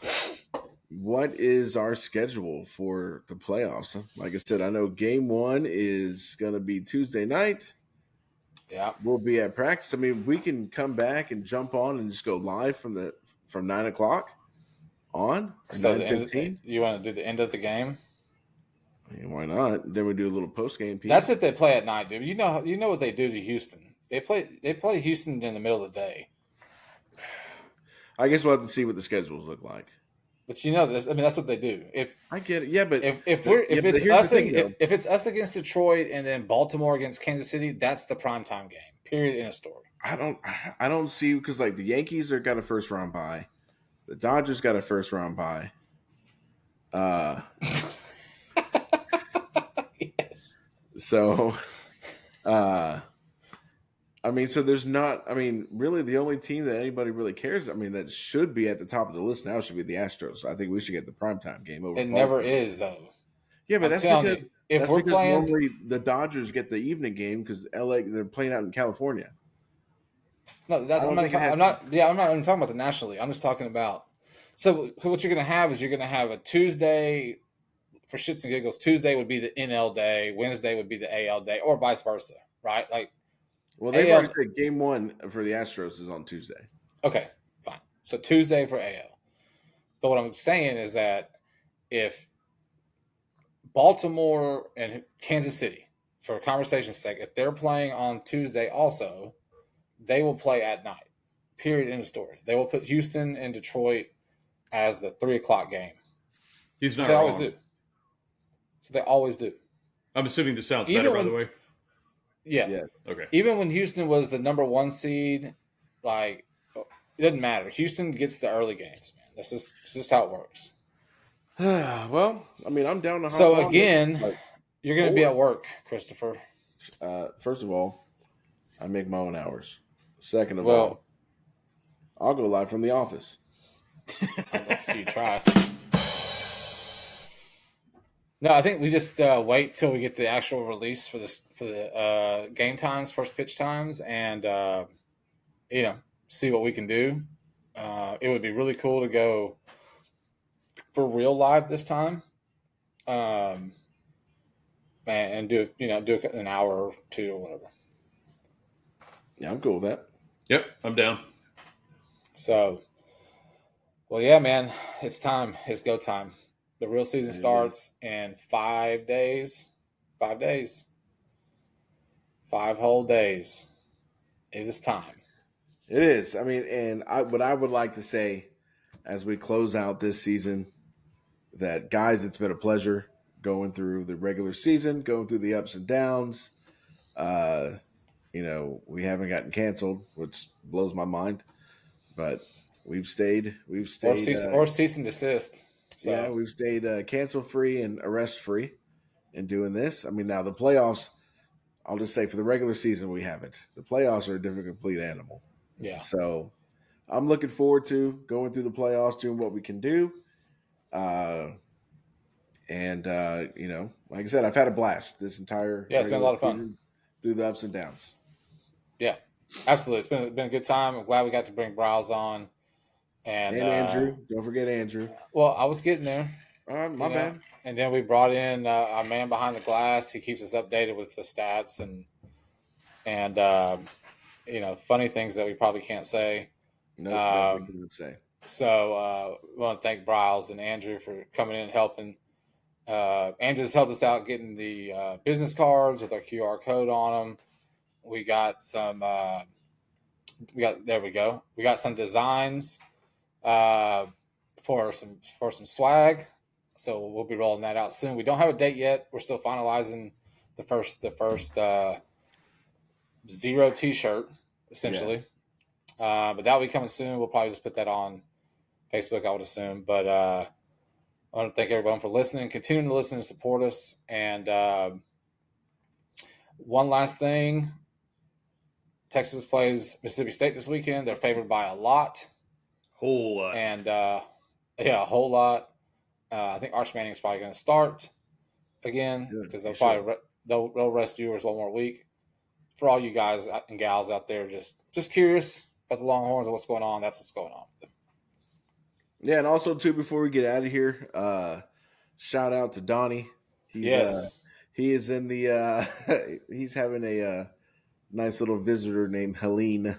what is our schedule for the playoffs? Like I said, I know game 1 is going to be Tuesday night. Yeah. We'll be at practice. I mean, we can come back and jump on and just go live from 9 o'clock on. So you want to do the end of the game? Yeah, why not? Then we do a little post game piece. That's if they play at night, dude. You know what they do to Houston. They play Houston in the middle of the day. I guess we'll have to see what the schedules look like. But you know this. I mean, that's what they do. I get it. Yeah, but If but it's here's us the thing, though. if it's us against Detroit and then Baltimore against Kansas City, that's the primetime game. Period. In a story. I don't see because like the Yankees are got a first round bye, the Dodgers got a first round bye. Yes. So, I mean, so there's not. I mean, really, the only team that anybody really cares. I mean, that should be at the top of the list now should be the Astros. I think we should get the primetime game over. It never is though. Yeah, but I'm that's telling because you, if we're playing, normally the Dodgers get the evening game because LA they're playing out in California. no, that's I I'm don't not, think it I'm not. Yeah, I'm not even talking about the National League. I'm just talking about. So what you're going to have is you're going to have a Tuesday for shits and giggles. Tuesday would be the NL day. Wednesday would be the AL day, or vice versa, right? Like, Well, they've AL already said game one for the Astros is on Tuesday. okay, fine. So Tuesday for AL. But what I'm saying is that if Baltimore and Kansas City, for conversation's sake, if they're playing on Tuesday also, they will play at night. Period. End of story. They will put Houston and Detroit as the 3:00 game. He's not They wrong. always do. So they always do. I'm assuming this sounds Even better, by when- the way. Yeah. Yeah. Okay. Even when Houston was the number 1 seed, like it doesn't matter. Houston gets the early games, man. This is how it works. Well, I mean, I'm down to hop So on again, it. you're going to be at work, Christopher. First of all, I make my own hours. Second of Well- all, I'll go live from the office. I'd like to see you try. No, I think we just wait till we get the actual release for the game times, first pitch times, and see what we can do. It would be really cool to go for real live this time, and do an hour or two or whatever. Yeah, I'm cool with that. Yep, I'm down. So, well, yeah, man, it's time. It's go time. The real season Amen. starts in 5 days. 5 days. 5 whole days. It is time. It is. I mean, and what I would like to say as we close out this season, that guys, it's been a pleasure going through the regular season, going through the ups and downs. We haven't gotten canceled, which blows my mind, but we've stayed. Or cease and desist. So. Yeah, we've stayed cancel free and arrest free in doing this. I mean, now the playoffs, I'll just say for the regular season, we haven't. The playoffs are a different, complete animal. Yeah. So I'm looking forward to going through the playoffs, doing what we can do. Like I said, I've had a blast this entire Yeah, it's been a lot of fun season through the ups and downs. Yeah, absolutely. It's been a good time. I'm glad we got to bring Browse on. And Andrew, don't forget Andrew. Well, I was getting there. My bad. And then we brought in our man behind the glass. He keeps us updated with the stats and funny ththings that we probably can't say. No, that we can say. So we want to thank Browse and Andrew for coming in and helping. Andrew's helped us out getting the business cards with our QR code on them. We got some. There we go. We got some designs for some swag. So we'll be rolling that out soon. We don't have a date yet. We're still finalizing the first Zero T-shirt essentially. Yeah. But that'll be coming soon. We'll probably just put that on Facebook, I would assume. But I want to thank everyone for listening, continuing to listen and support us. And one last thing. Texas plays Mississippi State this weekend. They're favored by a lot. Whole lot. And, a whole lot. I think Arch Manning's probably going to start again because they'll rest viewers one more week. For all you guys and gals out there, just curious about the Longhorns and what's going on, that's what's going on with them. Yeah, and also, too, before we get out of here, shout out to Donnie. He is in the he's having a nice little visitor named Helene,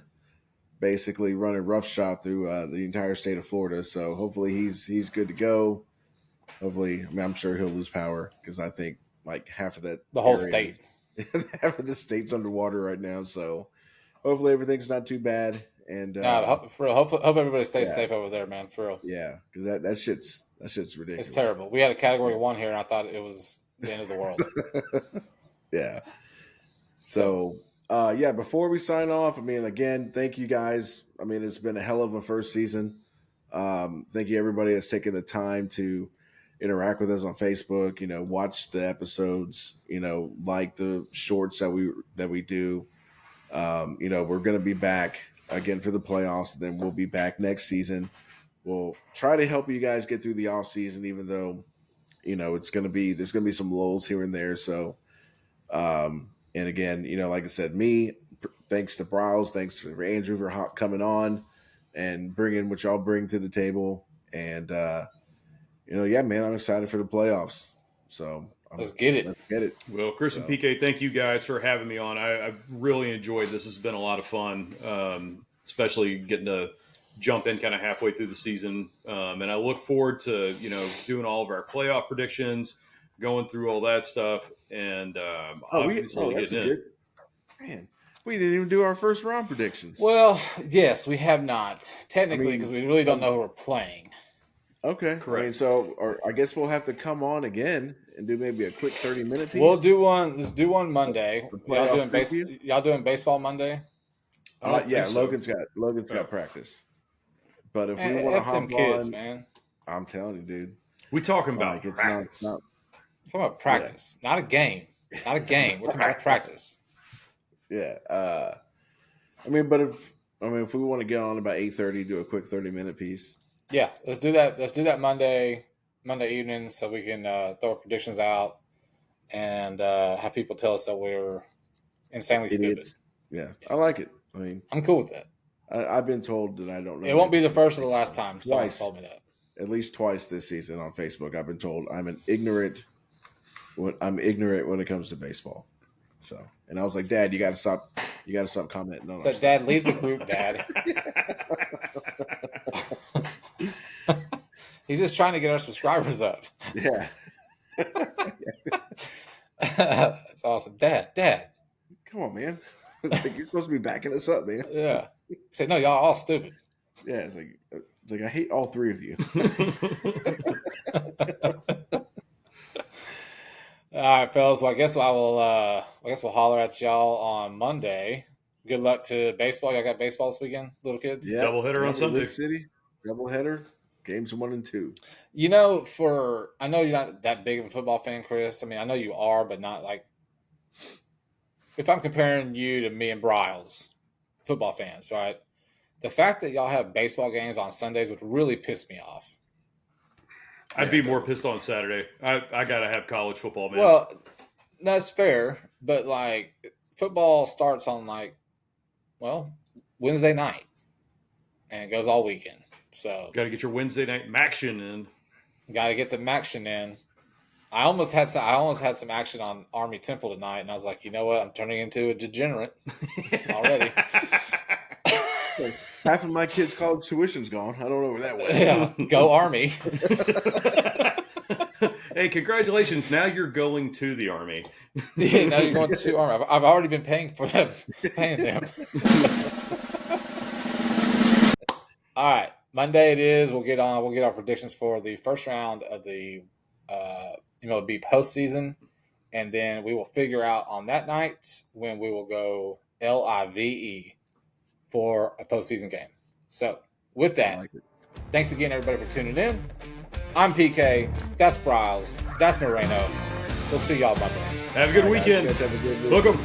basically running roughshod through the entire state of Florida. So hopefully he's good to go. Hopefully, I'm sure he'll lose power because I think like half of the whole state, half of the state's underwater right now. So hopefully everything's not too bad. And hope everybody stays yeah. safe over there, man. For real. yeah, because that shit's ridiculous. It's terrible. We had a category 1 here, and I thought it was the end of the world. Yeah. So, yeah, before we sign off, I mean, again, thank you guys. I mean, it's been a hell of a first season. Thank you, everybody that's taken the time to interact with us on Facebook, watch the episodes, like the shorts that we do. We're going to be back again for the playoffs. Then we'll be back next season. We'll try to help you guys get through the off season, even though, there's going to be some lulls here and there. So, and again, like I said, thanks to Browse, thanks to Andrew for coming on and bringing what y'all bring to the table. And, yeah, man, I'm excited for the playoffs. So let's get it. Well, Chris and PK, thank you guys for having me on. I've really enjoyed this. It's been a lot of fun, especially getting to jump in kind of halfway through the season. And I look forward to, doing all of our playoff predictions, going through all that stuff. And that's good. Man, we didn't even do our first round predictions. Well, yes, we have not. Technically, because we really don't know who we're playing. Okay. Correct. I guess we'll have to come on again and do maybe a quick 30-minute piece. We'll do one. Let's do one Monday. Y'all doing baseball Monday? Yeah, so. Logan's got practice. But if we want to hop them kids, on, man. I'm telling you, dude. We talking about it's practice. We're talking about practice, not a game. Not a game. We're talking about practice. Yeah. But if we want to get on about 8:30, do a quick 30-minute piece. Yeah, let's do that. Let's do that Monday evening, so we can throw our predictions out and have people tell us that we're insanely Idiots. stupid. Yeah, I like it. I mean, I'm cool with that. I've been told that I don't know. It won't be the first or the last time someone told me that. At least twice this season on Facebook, I've been told I'm ignorant when it comes to baseball. So, and I was like, Dad, you got to stop commenting on. So, Dad, leave the group, Dad. He's just trying to get our subscribers up. Yeah. That's awesome. Dad. Come on, man. It's like, you're supposed to be backing us up, man. Yeah. He said, no, y'all all stupid. Yeah, it's like I hate all three of you. All right, fellas. Well, I guess we'll holler at y'all on Monday. Good luck to baseball. Y'all got baseball this weekend, little kids? Yeah. Doubleheader on Sunday. League City. Doubleheader. Games 1 and 2. I know you're not that big of a football fan, Chris. I mean, I know you are, but not like if I'm comparing you to me and Bryles, football fans, right? The fact that y'all have baseball games on Sundays would really piss me off. I'd be more pissed on Saturday. I got to have college football, man. Well, that's fair, but like football starts on Wednesday night and it goes all weekend. So got to get your Wednesday night action in. Got to get the action in. I almost had some action on Army Temple tonight, and I was like, you know what? I'm turning into a degenerate already. Half of my kids' college tuition's gone. I don't know where that went. Yeah, go Army. Hey, congratulations! Now you're going to the Army. Yeah, now you're going to Army. I've already been paying them. All right, Monday it is. We'll get our predictions for the first round of the MLB postseason, and then we will figure out on that night when we will go LIVE for a postseason game. So with that, thanks again everybody for tuning in. I'm PK. That's Bryles. That's Moreno. We'll see y'all Monday. Have a good weekend. Guys, have a good week. Look 'em.